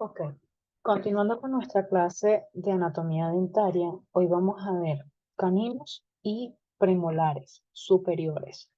Ok, continuando con nuestra clase de anatomía dentaria, hoy vamos a ver caninos y premolares superiores.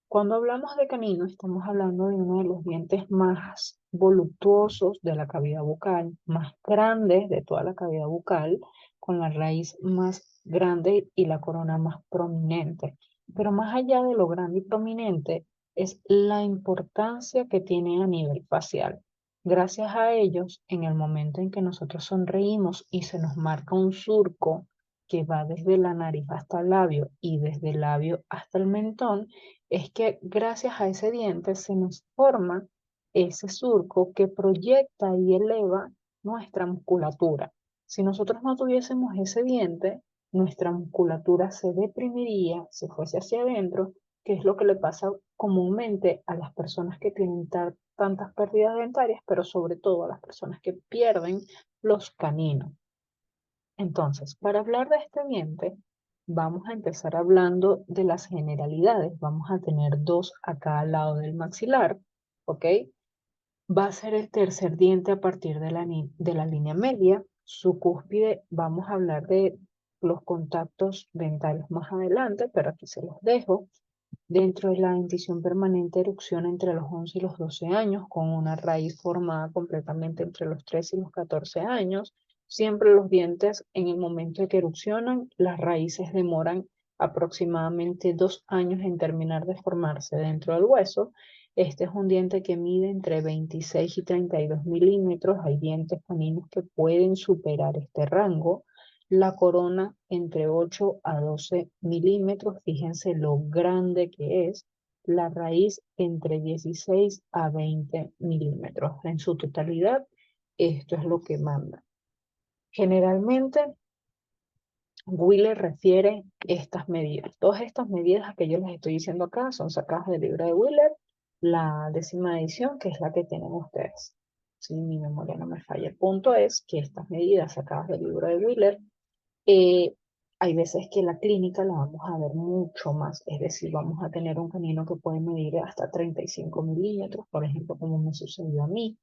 Cuando hablamos de canino, estamos hablando de uno de los dientes más voluptuosos de la cavidad bucal, más grandes de toda la cavidad bucal, con la raíz más grande y la corona más prominente. Pero más allá de lo grande y prominente, es la importancia que tiene a nivel facial. Gracias a ellos, en el momento en que nosotros sonreímos y se nos marca un surco que va desde la nariz hasta el labio y desde el labio hasta el mentón, es que gracias a ese diente se nos forma ese surco que proyecta y eleva nuestra musculatura. Si nosotros no tuviésemos ese diente, nuestra musculatura se deprimiría, se fuese hacia adentro, que es lo que le pasa comúnmente a las personas que tienen tantas pérdidas dentarias, pero sobre todo a las personas que pierden los caninos. Entonces, para hablar de este diente, vamos a empezar hablando de las generalidades. Vamos a tener dos a cada lado del maxilar, ¿ok? Va a ser el tercer diente a partir de la línea media. Su cúspide, vamos a hablar de los contactos dentarios más adelante, pero aquí se los dejo. Dentro de la dentición permanente erupción entre los 11 y los 12 años, con una raíz formada completamente entre los 13 y los 14 años. Siempre los dientes, en el momento de que erupcionan, las raíces demoran aproximadamente 2 años en terminar de formarse dentro del hueso. Este es un diente que mide entre 26 y 32 milímetros. Hay dientes caninos que pueden superar este rango. La corona entre 8 a 12 milímetros, fíjense lo grande que es. La raíz entre 16 a 20 milímetros. En su totalidad, esto es lo que manda. Generalmente, Wheeler refiere estas medidas. Todas estas medidas que yo les estoy diciendo acá son sacadas del libro de Wheeler, la 10ª edición, que es la que tienen ustedes. Si mi memoria no me falla. El punto es que estas medidas sacadas del libro de Wheeler, eh, hay veces que la clínica la vamos a ver mucho más, es decir, vamos a tener un canino que puede medir hasta 35 milímetros, por ejemplo, como me sucedió a mí,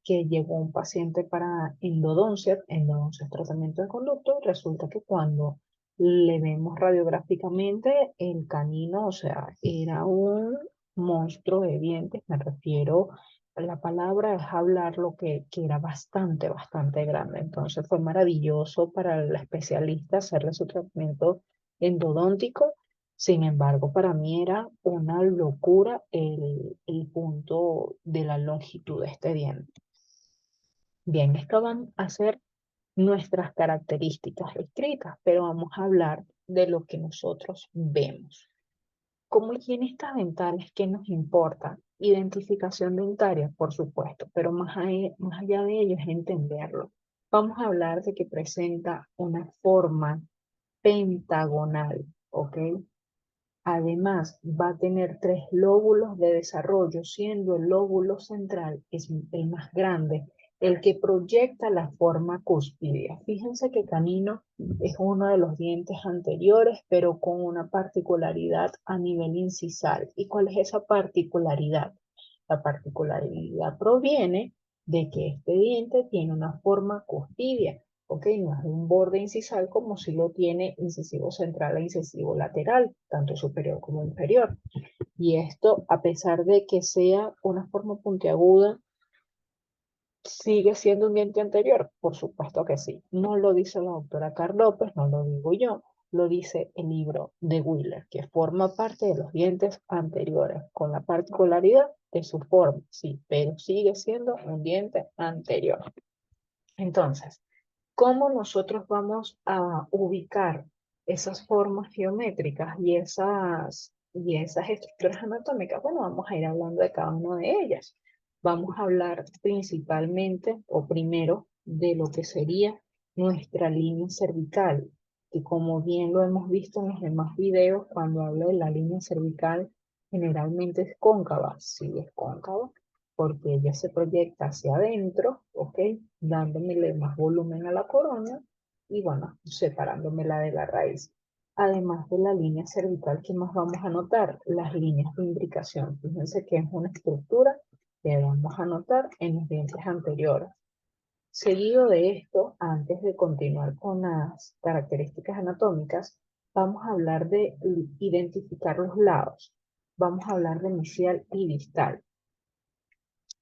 que llegó un paciente para endodoncia es tratamiento de conducto, y resulta que cuando le vemos radiográficamente el canino, o sea, era un monstruo de dientes, me refiero, la palabra es hablar lo que era bastante, bastante grande. Entonces fue maravilloso para el especialista hacerle su tratamiento endodóntico. Sin embargo, para mí era una locura el punto de la longitud de este diente. Bien, estas van a ser nuestras características escritas, pero vamos a hablar de lo que nosotros vemos. Como higienistas dentales, ¿qué nos importa? Identificación dentaria, por supuesto, pero más allá de ello es entenderlo. Vamos a hablar de que presenta una forma pentagonal, ¿ok? Además, va a tener 3 lóbulos de desarrollo, siendo el lóbulo central es el más grande, el que proyecta la forma cúspide. Fíjense que canino es uno de los dientes anteriores, pero con una particularidad a nivel incisal. ¿Y cuál es esa particularidad? La particularidad proviene de que este diente tiene una forma cuspidia. ¿Ok? No es un borde incisal como si lo tiene incisivo central e incisivo lateral, tanto superior como inferior. Y esto, a pesar de que sea una forma puntiaguda, sigue siendo un diente anterior. Por supuesto que sí. No lo dice la doctora Carl López, no lo digo yo, lo dice el libro de Wheeler, que forma parte de los dientes anteriores, con la particularidad de su forma, sí, pero sigue siendo un diente anterior. Entonces, ¿cómo nosotros vamos a ubicar esas formas geométricas y esas estructuras anatómicas? Bueno, vamos a ir hablando de cada una de ellas. Vamos a hablar principalmente o primero de lo que sería nuestra línea cervical, que como bien lo hemos visto en los demás videos, cuando hablo de la línea cervical, generalmente es cóncava. Sí, es cóncava porque ella se proyecta hacia adentro, ¿ok? Dándole más volumen a la corona y bueno, separándomela de la raíz. Además de la línea cervical, ¿qué más vamos a notar? Las líneas de imbricación. Fíjense que es una estructura que vamos a notar en los dientes anteriores. Seguido de esto, antes de continuar con las características anatómicas, vamos a hablar de identificar los lados. Vamos a hablar de mesial y distal.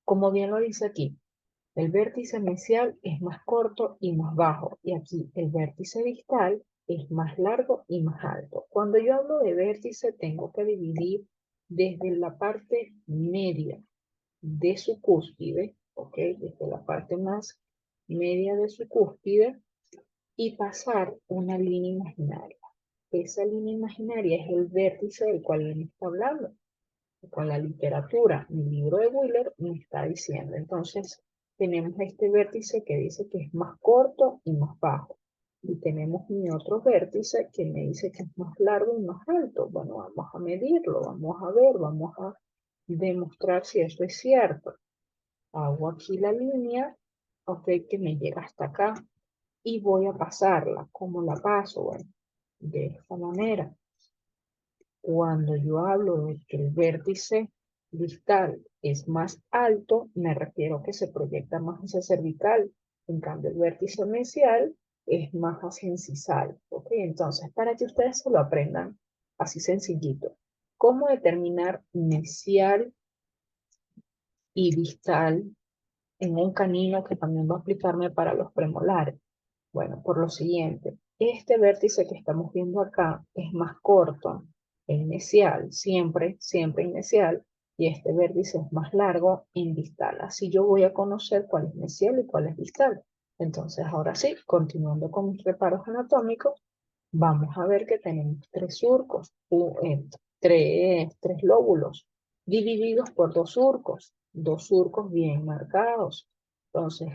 Como bien lo dice aquí, el vértice mesial es más corto y más bajo, y aquí el vértice distal es más largo y más alto. Cuando yo hablo de vértice, tengo que dividir desde la parte media de su cúspide, ¿ok? Desde la parte más media de su cúspide y pasar una línea imaginaria. Esa línea imaginaria es el vértice del cual él está hablando, con la literatura, mi libro de Wheeler me está diciendo. Entonces, tenemos este vértice que dice que es más corto y más bajo. Y tenemos mi otro vértice que me dice que es más largo y más alto. Bueno, vamos a medirlo, vamos a ver, vamos a demostrar si eso es cierto. Hago aquí la línea, ok, que me llega hasta acá y voy a pasarla. ¿Cómo la paso? Bueno, de esta manera. Cuando yo hablo de que el vértice distal es más alto, me refiero a que se proyecta más hacia cervical. En cambio, el vértice mesial es más hacia incisal. ¿Ok? Entonces, para que ustedes se lo aprendan así sencillito. ¿Cómo determinar mesial y distal en un canino que también va a aplicarme para los premolares? Bueno, por lo siguiente, este vértice que estamos viendo acá es más corto, en mesial, siempre en mesial, y este vértice es más largo en distal. Así yo voy a conocer cuál es mesial y cuál es distal. Entonces, ahora sí, continuando con mis reparos anatómicos, vamos a ver que tenemos tres surcos, tres lóbulos, divididos por dos surcos bien marcados. Entonces,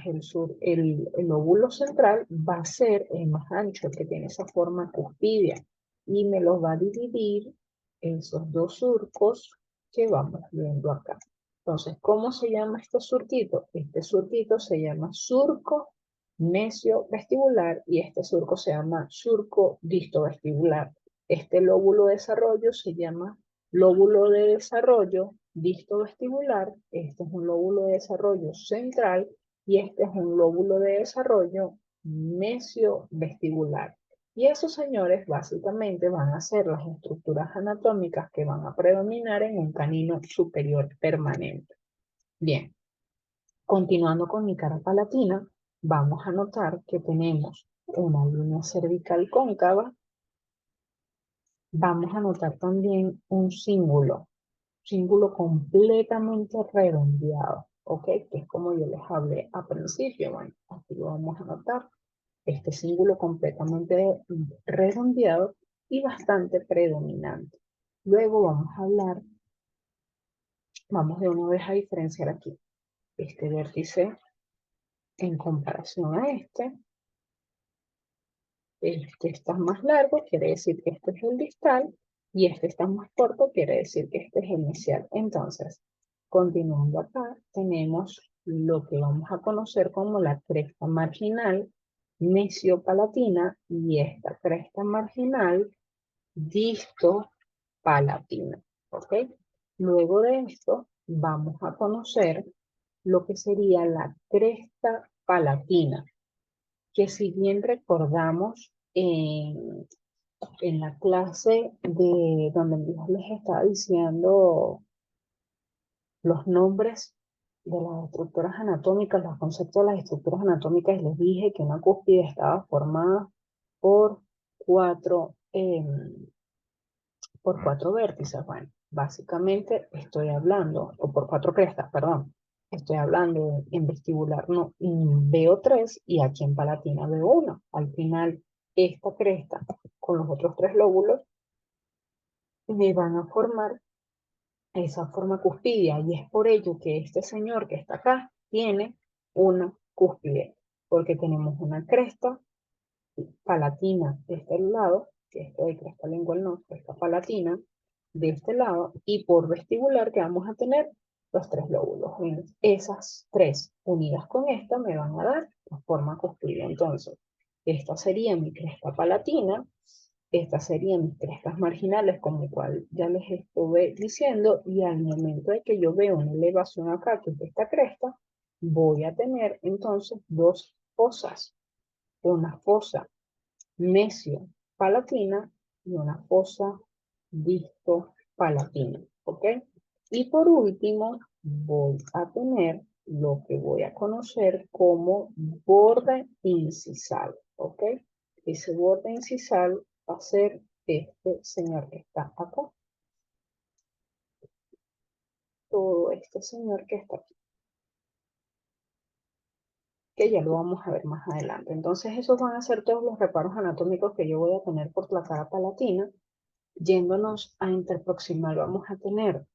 el lóbulo central va a ser el más ancho, el que tiene esa forma cuspidia, y me los va a dividir esos dos surcos que vamos viendo acá. Entonces, ¿cómo se llama este surquito? Este surquito se llama surco necio vestibular y este surco se llama surco distovestibular. Este lóbulo de desarrollo se llama lóbulo de desarrollo distovestibular. Este es un lóbulo de desarrollo central y este es un lóbulo de desarrollo mesiovestibular. Y esos señores básicamente van a ser las estructuras anatómicas que van a predominar en un canino superior permanente. Bien, continuando con mi cara palatina, vamos a notar que tenemos una línea cervical cóncava. Vamos a notar también un cíngulo completamente redondeado, ¿ok? Que es como yo les hablé al principio. Bueno, aquí lo vamos a notar. Este cíngulo completamente redondeado y bastante predominante. Luego vamos a hablar, vamos de una vez a diferenciar aquí este vértice en comparación a este está más largo, quiere decir que este es el distal, y este está más corto, quiere decir que este es el mesial. Entonces, continuando acá, tenemos lo que vamos a conocer como la cresta marginal mesiopalatina y esta cresta marginal distopalatina. ¿Ok? Luego de esto, vamos a conocer lo que sería la cresta palatina, que si bien recordamos en la clase de donde yo les estaba diciendo los nombres de las estructuras anatómicas, los conceptos de las estructuras anatómicas, y les dije que una cúspide estaba formada por cuatro, por cuatro vértices. Bueno, básicamente estoy hablando, o por cuatro crestas, perdón. Estoy hablando en vestibular no, veo 3 y aquí en palatina veo 1. Al final, esta cresta con los otros tres lóbulos me van a formar esa forma cuspidia. Y es por ello que este señor que está acá tiene una cúspide, porque tenemos una cresta palatina de este lado, que esto de cresta lingual no, cresta palatina de este lado, y por vestibular que vamos a tener los tres lóbulos. Esas tres unidas con esta me van a dar la forma cuspidia. Entonces, esta sería mi cresta palatina, estas serían mis crestas marginales, como cual ya les estuve diciendo, y al momento de que yo veo una elevación acá, que es esta cresta, voy a tener entonces dos fosas, una fosa mesio-palatina y una fosa disto-palatina, ¿ok? Y por último, voy a tener lo que voy a conocer como borde incisal, ¿ok? Ese borde incisal va a ser este señor que está acá. Todo este señor que está aquí, que ya lo vamos a ver más adelante. Entonces, esos van a ser todos los reparos anatómicos que yo voy a tener por la cara palatina. Yéndonos a interproximal, vamos a tener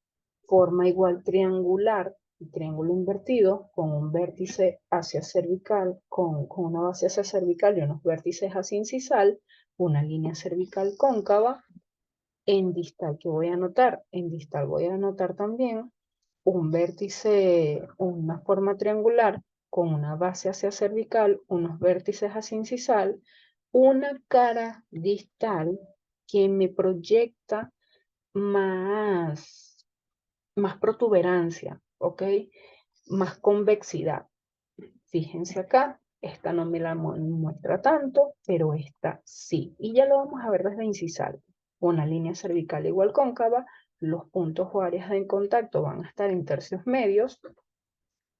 forma igual triangular y triángulo invertido con un vértice hacia cervical, con una base hacia cervical y unos vértices hacia incisal, una línea cervical cóncava. En distal, ¿qué voy a anotar? En distal voy a anotar también un vértice, una forma triangular con una base hacia cervical, unos vértices hacia incisal, una cara distal que me proyecta más protuberancia, ¿ok? Más convexidad. Fíjense acá, esta no me la muestra tanto, pero esta sí. Y ya lo vamos a ver desde incisal. Una línea cervical igual cóncava, los puntos o áreas de contacto van a estar en tercios medios.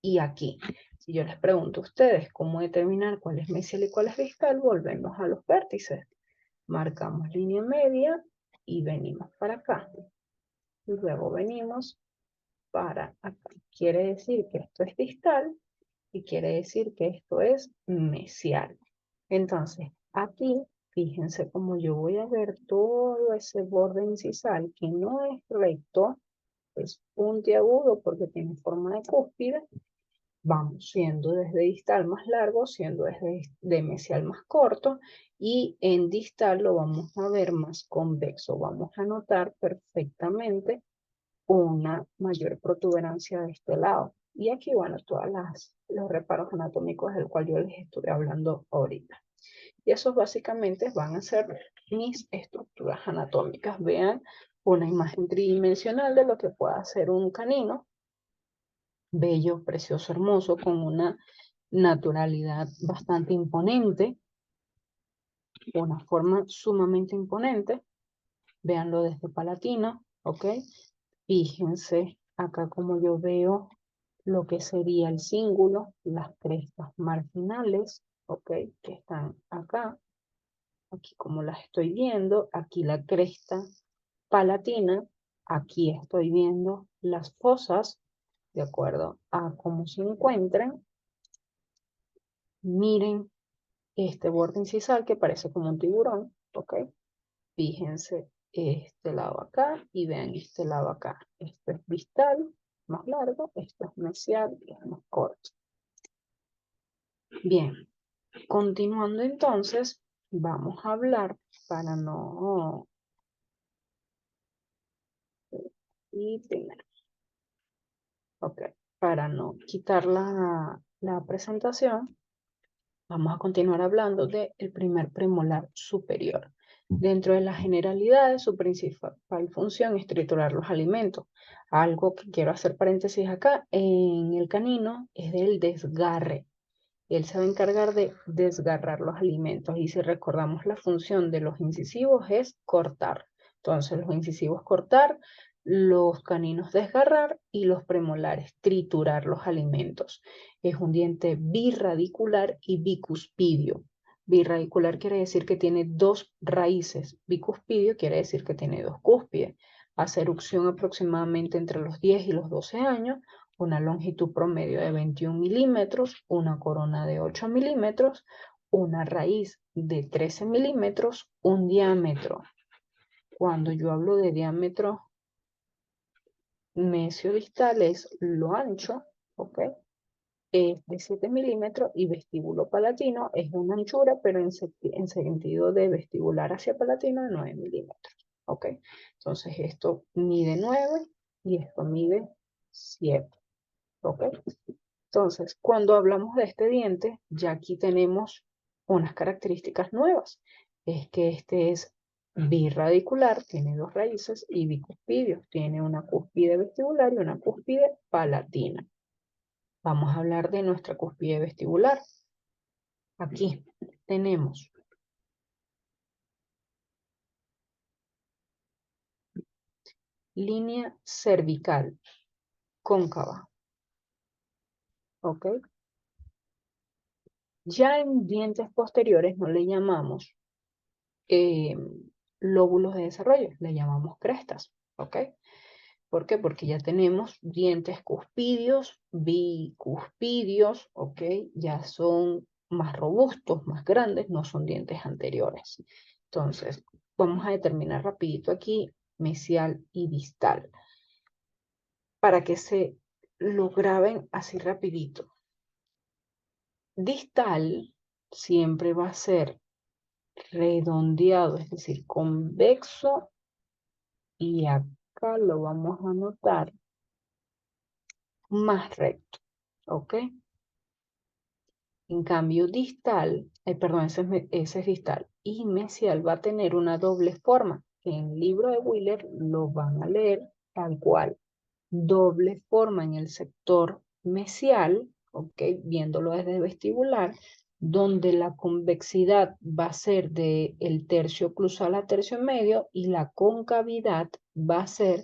Y aquí, si yo les pregunto a ustedes cómo determinar cuál es mesial y cuál es distal, volvemos a los vértices. Marcamos línea media y venimos para acá. Y luego venimos para acá. Quiere decir que esto es distal y quiere decir que esto es mesial. Entonces, aquí, fíjense cómo yo voy a ver todo ese borde incisal que no es recto, es puntiagudo porque tiene forma de cúspide. Vamos siendo desde distal más largo, siendo desde de mesial más corto, y en distal lo vamos a ver más convexo. Vamos a notar perfectamente una mayor protuberancia de este lado. Y aquí, bueno, todos los reparos anatómicos del cual yo les estoy hablando ahorita. Y esos básicamente van a ser mis estructuras anatómicas. Vean una imagen tridimensional de lo que puede hacer un canino. Bello, precioso, hermoso, con una naturalidad bastante imponente. Una forma sumamente imponente. Véanlo desde Palatino, ¿ok? Fíjense acá como yo veo lo que sería el cíngulo, las crestas marginales, ¿ok? Que están acá, aquí como las estoy viendo, aquí la cresta palatina, aquí estoy viendo las fosas, de acuerdo a cómo se encuentran. Miren este borde incisal que parece como un tiburón, ¿ok? Fíjense este lado acá y vean este lado acá. Esto es distal, más largo, esto es mesial y es más corto. Bien, continuando entonces, vamos a hablar para no... Y primero, ok, para no quitar la presentación, vamos a continuar hablando del primer premolar superior. Dentro de las generalidades, su principal función es triturar los alimentos. Algo que quiero hacer paréntesis acá, en el canino es del desgarre. Él se va a encargar de desgarrar los alimentos. Y si recordamos la función de los incisivos es cortar. Entonces los incisivos cortar, los caninos desgarrar y los premolares triturar los alimentos. Es un diente birradicular y bicuspidio. Birradicular quiere decir que tiene dos raíces. Bicuspidio quiere decir que tiene dos cúspides. Hace erupción aproximadamente entre los 10 y los 12 años, una longitud promedio de 21 milímetros, una corona de 8 milímetros, una raíz de 13 milímetros, un diámetro. Cuando yo hablo de diámetro mesio-distal es lo ancho, ¿ok? Es de 7 milímetros y vestíbulo palatino es una anchura, pero en sentido de vestibular hacia palatino de 9 milímetros, ¿ok? Entonces esto mide 9 y esto mide 7, ¿ok? Entonces, cuando hablamos de este diente, ya aquí tenemos unas características nuevas. Es que este es birradicular, tiene dos raíces, y bicuspidio, tiene una cúspide vestibular y una cúspide palatina. Vamos a hablar de nuestra cúspide vestibular. Aquí tenemos línea cervical cóncava, ¿ok? Ya en dientes posteriores no le llamamos eh, lóbulos de desarrollo, le llamamos crestas, ¿ok? ¿Por qué? Porque ya tenemos dientes cuspidios, bicuspidios, ¿ok? Ya son más robustos, más grandes, no son dientes anteriores. Entonces, vamos a determinar rapidito aquí mesial y distal, para que se lo graben así rapidito. Distal siempre va a ser redondeado, es decir, convexo, y acá lo vamos a anotar más recto, ¿ok? En cambio, distal, perdón, ese es distal, y mesial va a tener una doble forma, que en el libro de Wheeler lo van a leer tal cual. Doble forma en el sector mesial, ¿ok? Viéndolo desde vestibular, donde la convexidad va a ser del tercio oclusal a tercio medio y la concavidad va a ser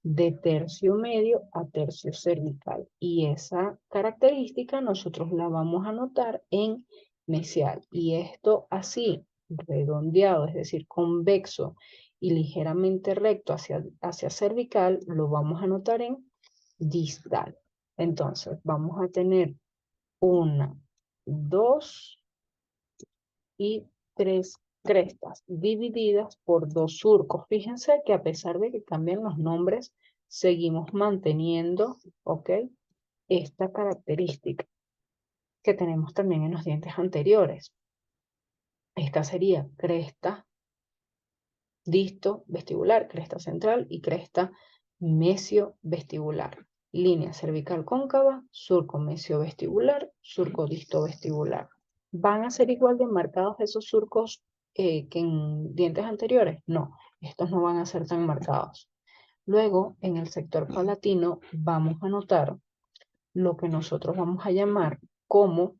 de tercio medio a tercio cervical. Y esa característica nosotros la vamos a notar en mesial. Y esto así, redondeado, es decir, convexo y ligeramente recto hacia cervical, lo vamos a notar en distal. Entonces, vamos a tener una, dos y tres crestas divididas por dos surcos. Fíjense que a pesar de que cambian los nombres, seguimos manteniendo, ¿ok? Esta característica que tenemos también en los dientes anteriores. Esta sería cresta disto vestibular, cresta central y cresta mesio vestibular. Línea cervical cóncava, surco mesio vestibular, surco disto vestibular. ¿Van a ser igual de marcados esos surcos que en dientes anteriores? No, estos no van a ser tan marcados. Luego, en el sector palatino, vamos a notar lo que nosotros vamos a llamar como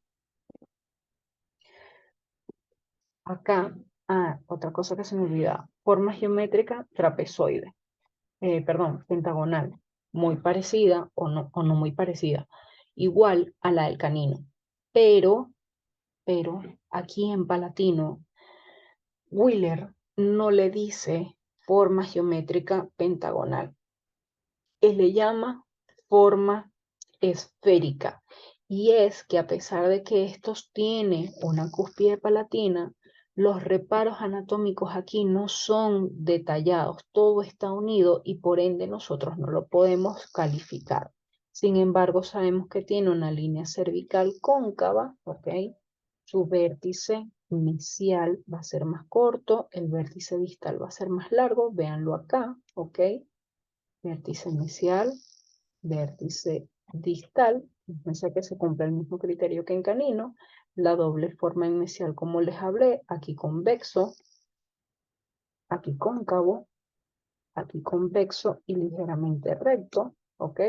acá, otra cosa que se me olvidaba, forma geométrica trapezoide. Perdón, pentagonal, muy parecida o no muy parecida, igual a la del canino. Pero aquí en palatino, Wheeler no le dice forma geométrica pentagonal. Él le llama forma esférica. Y es que a pesar de que estos tienen una cúspide palatina, los reparos anatómicos aquí no son detallados, todo está unido y por ende nosotros no lo podemos calificar. Sin embargo, sabemos que tiene una línea cervical cóncava, ¿ok? Su vértice mesial va a ser más corto, el vértice distal va a ser más largo, véanlo acá, ¿ok? Vértice mesial, vértice distal, pensé que se cumple el mismo criterio que en canino, la doble forma en mesial como les hablé, aquí convexo, aquí cóncavo, aquí convexo y ligeramente recto, ¿ok?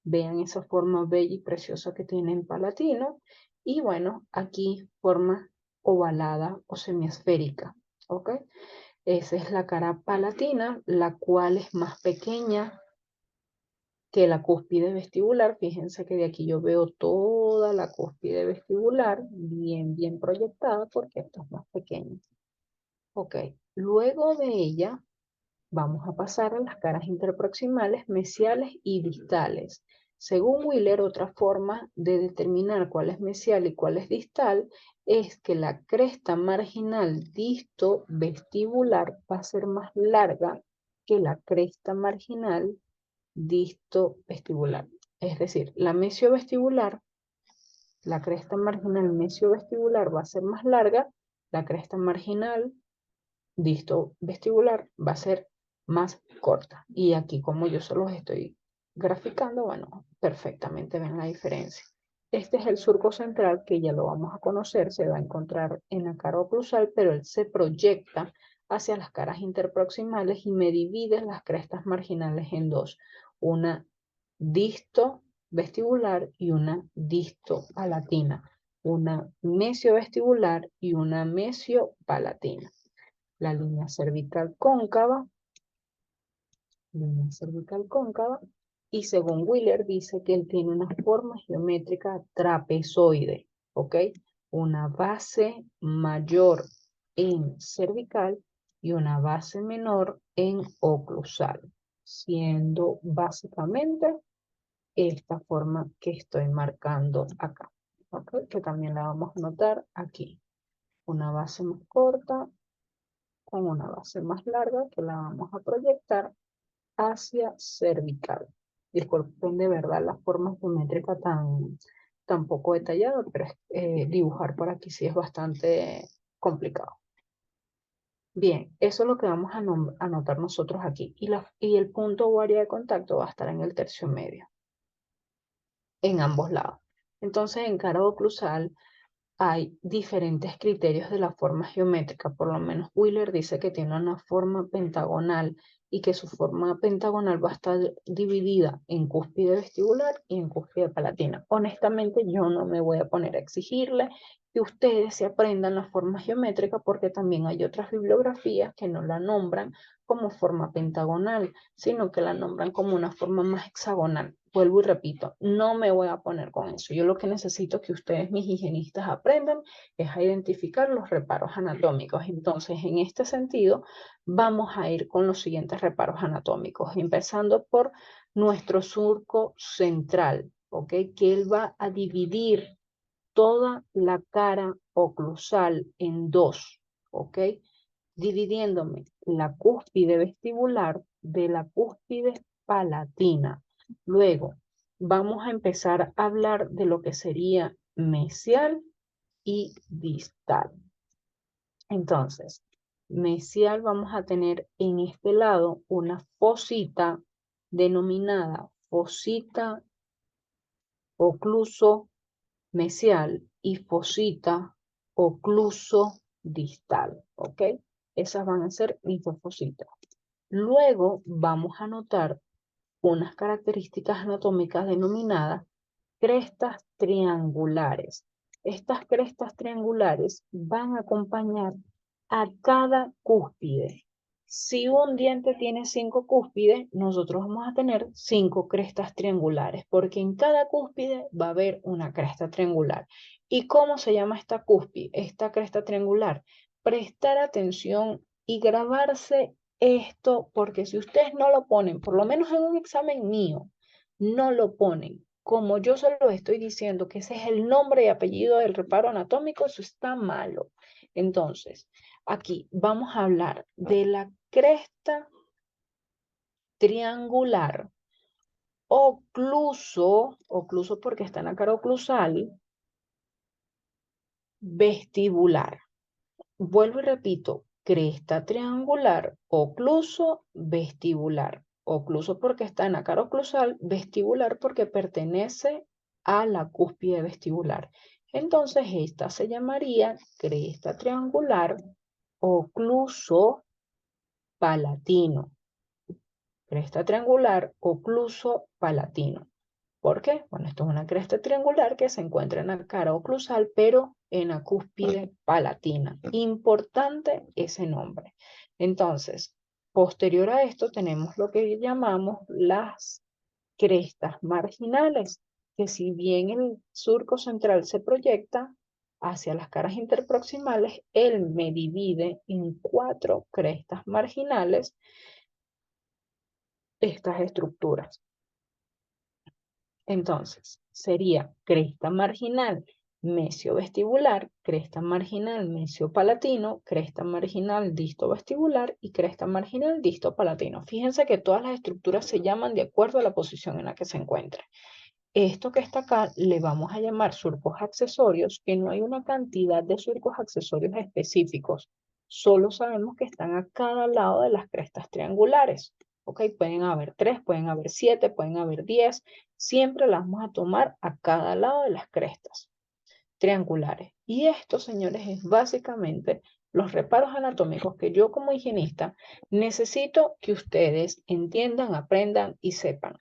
Vean esa forma bella y preciosa que tiene en palatino, y bueno, aquí forma ovalada o semiesférica, ¿ok? Esa es la cara palatina, la cual es más pequeña que la cúspide vestibular. Fíjense que de aquí yo veo toda la cúspide vestibular bien proyectada porque esta es más pequeña. Ok, luego de ella vamos a pasar a las caras interproximales, mesiales y distales. Según Wheeler, otra forma de determinar cuál es mesial y cuál es distal es que la cresta marginal disto vestibular va a ser más larga que la cresta marginal disto vestibular. Es decir, la mesiovestibular, la cresta marginal mesiovestibular va a ser más larga, la cresta marginal disto vestibular va a ser más corta. Y aquí, como yo se los estoy graficando, bueno, perfectamente ven la diferencia. Este es el surco central que ya lo vamos a conocer, se va a encontrar en la cara oclusal, pero él se proyecta hacia las caras interproximales y me divide las crestas marginales en dos. Una disto vestibular y una distopalatina. Una mesiovestibular y una mesiopalatina. La línea cervical cóncava, y según Wheeler dice que él tiene una forma geométrica trapezoide, ¿ok? Una base mayor en cervical y una base menor en oclusal, siendo básicamente esta forma que estoy marcando acá, ¿ok? Que también la vamos a notar aquí. Una base más corta con una base más larga que la vamos a proyectar hacia cervical. Disculpen de verdad la forma geométrica tan poco detallada, pero dibujar por aquí sí es bastante complicado. Bien, eso es lo que vamos a anotar nosotros aquí. Y el punto o área de contacto va a estar en el tercio medio, en ambos lados. Entonces, en cara oclusal hay diferentes criterios de la forma geométrica. Por lo menos Wheeler dice que tiene una forma pentagonal y que su forma pentagonal va a estar dividida en cúspide vestibular y en cúspide palatina. Honestamente, yo no me voy a poner a exigirle que ustedes se aprendan la forma geométrica porque también hay otras bibliografías que no la nombran como forma pentagonal, sino que la nombran como una forma más hexagonal. Vuelvo y repito, no me voy a poner con eso. Yo lo que necesito que ustedes, mis higienistas, aprendan es a identificar los reparos anatómicos. Entonces, en este sentido, vamos a ir con los siguientes reparos anatómicos, empezando por nuestro surco central, ¿ok? Que él va a dividir toda la cara oclusal en dos, ¿ok? Dividiéndome la cúspide vestibular de la cúspide palatina. Luego, vamos a empezar a hablar de lo que sería mesial y distal. Entonces, mesial vamos a tener en este lado una fosita denominada fosita ocluso mesial y fosita ocluso distal, ¿ok? Esas van a ser mis dos fositas. Luego vamos a notar unas características anatómicas denominadas crestas triangulares. Estas crestas triangulares van a acompañar a cada cúspide. Si un diente tiene 5 cúspides, nosotros vamos a tener 5 crestas triangulares, porque en cada cúspide va a haber una cresta triangular. ¿Y cómo se llama esta cúspide, esta cresta triangular? Prestar atención y grabarse esto, porque si ustedes no lo ponen, por lo menos en un examen mío, no lo ponen como yo se lo estoy diciendo, que ese es el nombre y apellido del reparo anatómico, eso está malo. Entonces, aquí vamos a hablar de la cresta triangular, ocluso porque está en la cara oclusal, vestibular. Vuelvo y repito, cresta triangular, ocluso, vestibular. Ocluso porque está en la cara oclusal, vestibular porque pertenece a la cúspide vestibular. Entonces esta se llamaría cresta triangular, ocluso, palatino. Cresta triangular, ocluso, palatino. ¿Por qué? Bueno, esto es una cresta triangular que se encuentra en la cara oclusal, pero en la cúspide palatina. Importante ese nombre. Entonces, posterior a esto tenemos lo que llamamos las crestas marginales, que si bien el surco central se proyecta hacia las caras interproximales, él me divide en 4 crestas marginales estas estructuras. Entonces, sería cresta marginal mesiovestibular, cresta marginal mesiopalatino, cresta marginal distovestibular y cresta marginal distopalatino. Fíjense que todas las estructuras se llaman de acuerdo a la posición en la que se encuentra. Esto que está acá le vamos a llamar surcos accesorios, que no hay una cantidad de surcos accesorios específicos. Solo sabemos que están a cada lado de las crestas triangulares. ¿Ok? Pueden haber 3, pueden haber 7, pueden haber 10. Siempre las vamos a tomar a cada lado de las crestas triangulares. Y esto, señores, es básicamente los reparos anatómicos que yo como higienista necesito que ustedes entiendan, aprendan y sepan.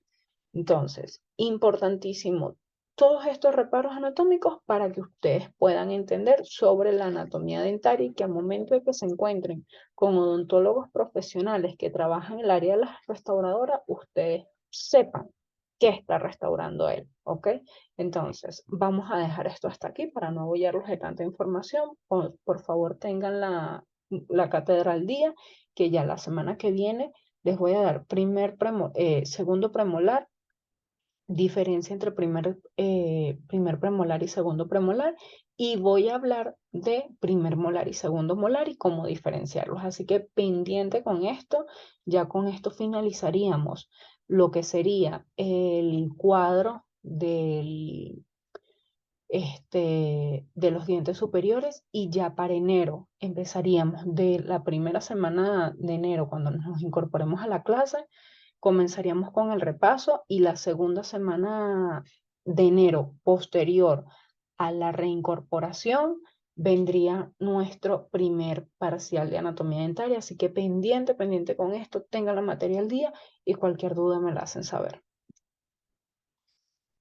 Entonces, importantísimo, todos estos reparos anatómicos para que ustedes puedan entender sobre la anatomía dentaria y que al momento de que se encuentren con odontólogos profesionales que trabajan en el área de las restauradoras, ustedes sepan qué está restaurando él, ¿ok? Entonces, vamos a dejar esto hasta aquí para no agobiarlos de tanta información. Por favor, tengan la cátedra al día, que ya la semana que viene les voy a dar segundo premolar, diferencia entre primer premolar y segundo premolar, y voy a hablar de primer molar y segundo molar y cómo diferenciarlos. Así que pendiente con esto, ya con esto finalizaríamos lo que sería el cuadro de los dientes superiores, y ya para enero empezaríamos de la primera semana de enero, cuando nos incorporemos a la clase, comenzaríamos con el repaso, y la segunda semana de enero posterior a la reincorporación vendría nuestro primer parcial de anatomía dentaria. Así que pendiente con esto, tenga la materia al día y cualquier duda me la hacen saber.